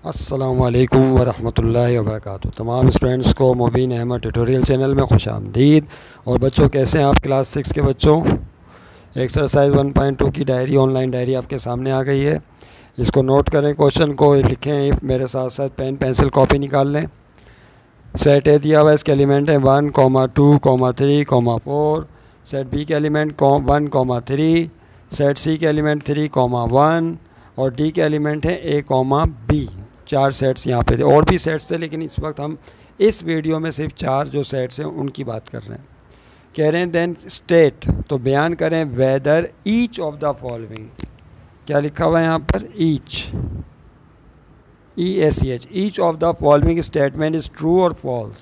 अस्सलामुअलैकुम वरहमतुल्लाहि वबरकातुहू। तमाम स्टूडेंट्स को मुबीन अहमद ट्यूटोरियल चैनल में खुश आमदीद। और बच्चों, कैसे हैं आप? क्लास 6 के बच्चों, एक्सरसाइज 1.2 की डायरी, ऑनलाइन डायरी आपके सामने आ गई है। इसको नोट करें, क्वेश्चन को लिखें, मेरे साथ साथ पेन पेंसिल कॉपी निकाल लें। सेट ए दिया हुआ है, इसके एलिमेंट है 1, 2, 3, 4। सेट बी के एलिमेंट 1, 3। सेट सी के एलिमेंट 3, 1। और डी के एलिमेंट है ए, बी। 4 सेट्स यहाँ पे थे, और भी सेट्स थे, लेकिन इस वक्त हम इस वीडियो में सिर्फ 4 जो सेट्स हैं उनकी बात कर रहे हैं। कह रहे हैं देन स्टेट, तो बयान करें whether each of the following. क्या लिखा हुआ है यहाँ पर? Each, EACH, each of the following statement is true और फॉल्स।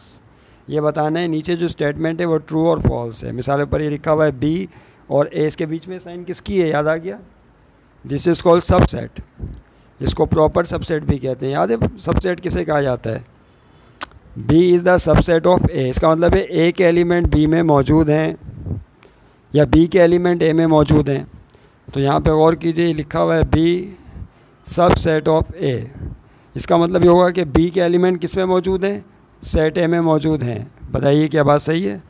ये बताना है नीचे जो स्टेटमेंट है वो ट्रू और फॉल्स है। मिसाल पर ये लिखा हुआ है बी और ए, इसके बीच में साइन किसकी है? याद आ गया? This is called subset. इसको प्रॉपर सबसेट भी कहते हैं। याद है सबसेट किसे कहा जाता है? B is the subset of A. इसका मतलब है ए के एलिमेंट बी में मौजूद हैं या बी के एलिमेंट ए में मौजूद हैं। तो यहाँ पे गौर कीजिए, लिखा हुआ है बी सबसेट ऑफ ए। इसका मतलब ये होगा कि बी के एलिमेंट किस में मौजूद हैं? सेट ए में मौजूद हैं। बताइए क्या बात सही है?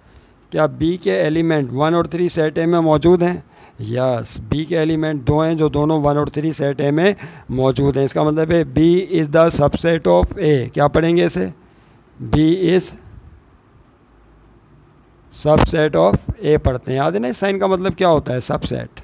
क्या बी के एलिमेंट 1 और 3 सेट ए में मौजूद हैं? यस, बी के एलिमेंट 2 हैं जो दोनों 1 और 3 सेट ए में मौजूद हैं। इसका मतलब है B is the subset of A. क्या पढ़ेंगे इसे? B is subset of A पढ़ते हैं। याद है ना, इस साइन का मतलब क्या होता है? सबसेट।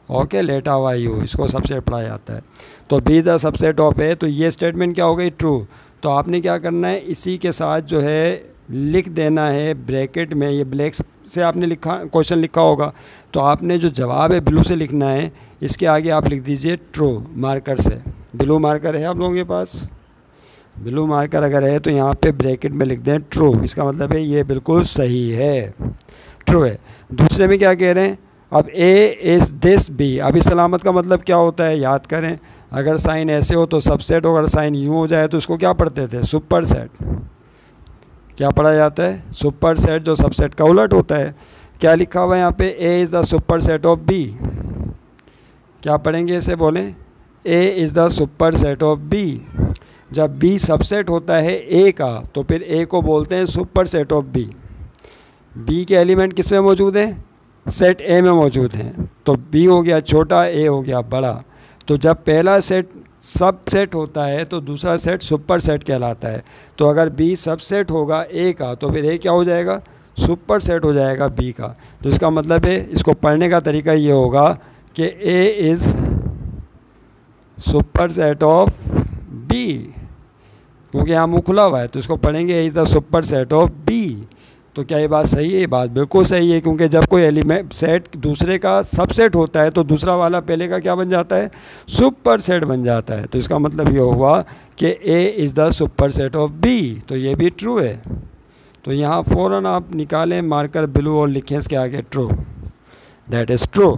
ओके, लेटा हुआ यू, इसको सबसेट पढ़ा जाता है। तो be the subset of A, तो ये स्टेटमेंट क्या हो गई? ट्रू। तो आपने क्या करना है, इसी के साथ जो है लिख देना है ब्रैकेट में। ये ब्लैक से आपने लिखा, क्वेश्चन लिखा होगा, तो आपने जो जवाब है ब्लू से लिखना है। इसके आगे आप लिख दीजिए ट्रू मार्कर से। ब्लू मार्कर है आप लोगों के पास? ब्लू मार्कर अगर है तो यहाँ पे ब्रैकेट में लिख दें ट्रू। इसका मतलब है ये बिल्कुल सही है, ट्रू है। दूसरे में क्या कह रहे हैं? अब ए इज़ दिस बी। अब इस अलामत का मतलब क्या होता है? याद करें, अगर साइन ऐसे हो तो सबसेट हो, अगर साइन यूँ हो जाए तो इसको क्या पढ़ते थे? Super set. क्या पढ़ा जाता है? सुपर सेट, जो सबसेट का उलट होता है। क्या लिखा हुआ है यहाँ पे? A is the superset of B. क्या पढ़ेंगे इसे? बोलें, A is the superset of B. जब बी सबसेट होता है ए का तो फिर ए को बोलते हैं superset of B. B के एलिमेंट किस में मौजूद हैं? सेट ए में मौजूद हैं। तो बी हो गया छोटा, ए हो गया बड़ा। तो जब पहला सेट सबसेट होता है तो दूसरा सेट सुपर सेट कहलाता है। तो अगर बी सबसेट होगा ए का तो फिर ए क्या हो जाएगा? सुपर सेट हो जाएगा बी का। तो इसका मतलब है, इसको पढ़ने का तरीका ये होगा कि A is superset of B, क्योंकि यहाँ मुँह खुला हुआ है तो इसको पढ़ेंगे A is the superset of B. तो क्या ये बात सही है? ये बात बिल्कुल सही है, क्योंकि जब कोई एलिमेंट सेट दूसरे का सबसेट होता है तो दूसरा वाला पहले का क्या बन जाता है? सुपर सेट बन जाता है। तो इसका मतलब ये हुआ कि A is the superset of B. तो ये भी ट्रू है। तो यहाँ फ़ौरन आप निकालें मार्कर ब्लू और लिखें इसके आगे ट्रू, दैट इज़ ट्रू।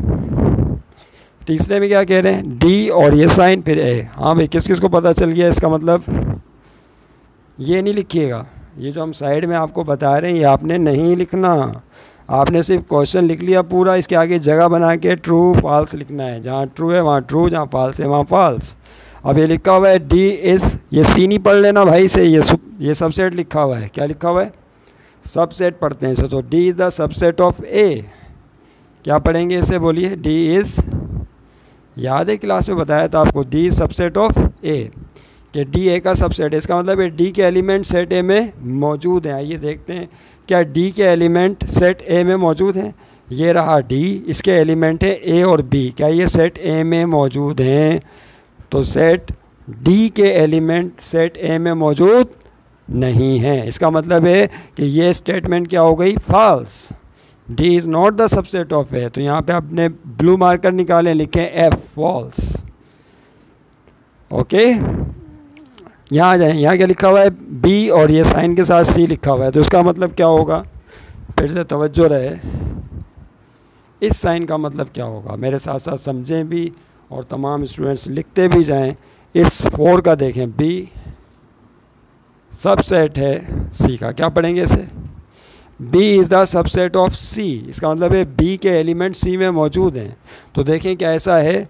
तीसरे में क्या कह रहे हैं? डी और ये साइन फिर ए। हाँ भाई, किस किस को पता चल गया इसका मतलब? ये नहीं लिखिएगा, ये जो हम साइड में आपको बता रहे हैं ये आपने नहीं लिखना। आपने सिर्फ क्वेश्चन लिख लिया पूरा, इसके आगे जगह बना के ट्रू फॉल्स लिखना है। जहाँ ट्रू है वहाँ ट्रू, जहाँ फॉल्स है वहाँ फॉल्स। अब ये लिखा हुआ है डी इज़, ये सी नहीं पढ़ लेना भाई से, ये सबसेट लिखा हुआ है। क्या लिखा हुआ है? सबसेट पढ़ते हैं इसे। तो D is the subset of A. क्या पढ़ेंगे इसे? बोलिए, डी इज़, याद है क्लास में बताया था आपको, डी इज़ सबसेट ऑफ ए, कि डी ए का सबसेट है। इसका मतलब है डी के एलिमेंट सेट ए में मौजूद हैं। आइए देखते हैं, क्या डी के एलिमेंट सेट ए में मौजूद हैं? ये रहा डी, इसके एलिमेंट है ए और बी। क्या ये सेट ए में मौजूद हैं? तो सेट डी के एलिमेंट सेट ए में मौजूद नहीं हैं। इसका मतलब है कि ये स्टेटमेंट क्या हो गई? False. D is not the subset of A. तो यहाँ पे आपने ब्लू मार्कर निकालें, लिखें एफ, फॉल्स। ओके, यहाँ आ जाए। यहाँ क्या लिखा हुआ है? बी और ये साइन के साथ सी लिखा हुआ है। तो इसका मतलब क्या होगा? फिर से तवज्जो रहे, इस साइन का मतलब क्या होगा? मेरे साथ साथ समझें भी और तमाम स्टूडेंट्स लिखते भी जाएं। इस 4 का देखें, बी सबसेट है सी का। क्या पढ़ेंगे इसे? B is the subset of C. इसका मतलब है बी के एलिमेंट सी में मौजूद हैं। तो देखें क्या ऐसा है,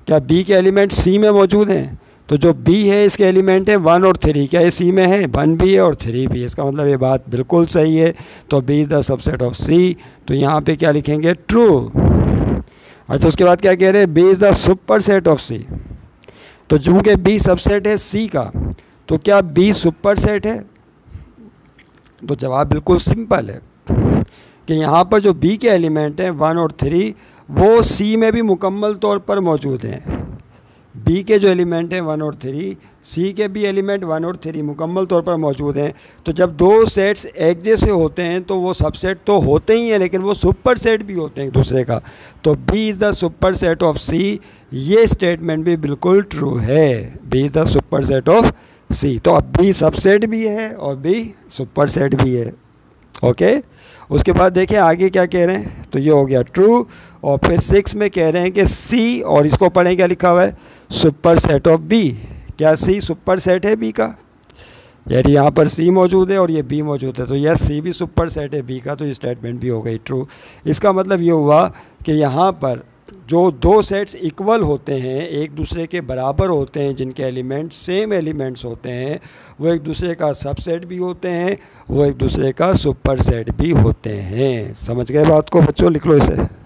क्या बी के एलिमेंट सी में मौजूद हैं? तो तो जो बी है इसके एलिमेंट है 1 और 3, क्या ये सी में है? 1 भी है और 3 भी है, इसका मतलब ये बात बिल्कुल सही है। तो B is the subset of C, तो यहाँ पे क्या लिखेंगे? ट्रू। अच्छा, उसके बाद क्या कह रहे हैं? B is the superset of C. तो चूँकि बी सबसेट है सी का, तो क्या बी सुपर सेट है? तो जवाब बिल्कुल सिंपल है कि यहाँ पर जो बी के एलिमेंट हैं 1 और 3 वो सी में भी मुकम्मल तौर पर मौजूद हैं। बी के जो एलिमेंट हैं 1 और 3, सी के भी एलिमेंट 1 और 3 मुकम्मल तौर पर मौजूद हैं। तो जब दो सेट्स एक जैसे होते हैं तो वो सबसेट तो होते ही हैं, लेकिन वो सुपर सेट भी होते हैं एक दूसरे का। तो B is the superset of C, ये स्टेटमेंट भी बिल्कुल ट्रू है। B is the superset of C, तो अब बी सबसेट भी है और बी सुपर सेट भी है। ओके, उसके बाद देखिए आगे क्या कह रहे हैं। तो ये हो गया ट्रू, और फिर 6 में कह रहे हैं कि सी, और इसको पढ़ें क्या लिखा हुआ है? Superset of B. क्या सी सुपर सेट है बी का? यानी यहाँ पर सी मौजूद है और ये बी मौजूद है, तो यस सी भी सुपर सेट है बी का, तो ये स्टेटमेंट भी हो गई ट्रू। इसका मतलब ये हुआ कि यहाँ पर जो दो सेट्स इक्वल होते हैं, एक दूसरे के बराबर होते हैं, जिनके एलिमेंट्स सेम एलिमेंट्स होते हैं, वो एक दूसरे का सबसेट भी होते हैं, वो एक दूसरे का सुपर सेट भी होते हैं। समझ गए बात को बच्चों? लिख लो इसे।